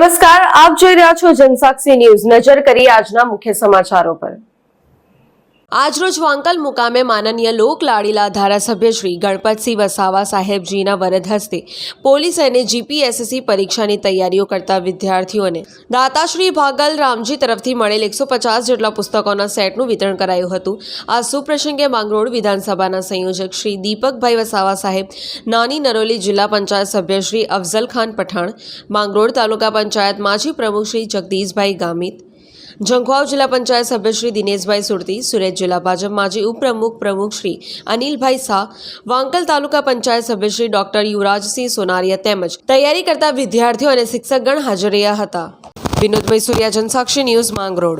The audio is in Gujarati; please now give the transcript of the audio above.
નમસ્કાર, આપ જોઈ રહ્યા છો જનસાક્ષી ન્યૂઝ। નજર કરીએ આજના મુખ્ય સમાચારો પર। આજરોજ વાંકલ મુકામે માનનીય લોકલાડીલા ધારાસભ્ય શ્રી ગણપતસિંહ વસાવા સાહેબજીના વરદ હસ્તે પોલીસ અને જીપીએસસી પરીક્ષાની તૈયારીઓ કરતા વિદ્યાર્થીઓને દાતાશ્રી ભાગલ રામજી તરફથી મળેલ 150 જેટલા પુસ્તકોના સેટનું વિતરણ કરાયું હતું। આ સુપ્રસંગે માંગરોળ વિધાનસભાના સંયોજક શ્રી દીપકભાઈ વસાવા સાહેબ, નાની નરોલી જિલ્લા પંચાયત સભ્ય શ્રી અફઝલ ખાન પઠાણ, માંગરોળ તાલુકા પંચાયત માજી પ્રમુખ શ્રી જગદીશભાઈ ગામિત, જંખવાવ જિલ્લા પંચાયત સભ્ય શ્રી દિનેશભાઈ સુરતી, સુરત જિલ્લા ભાજપ માજી ઉપપ્રમુખ શ્રી અનિલભાઈ શાહ, વાંકલ તાલુકા પંચાયત સભ્ય શ્રી ડોક્ટર યુવરાજસિંહ સોનારિયા તેમજ તૈયારી કરતા વિદ્યાર્થીઓ અને શિક્ષકગણ હાજર રહ્યા હતા। વિનોદભાઈ સુરિયા, જનસાક્ષી ન્યૂઝ, માંગરોળ।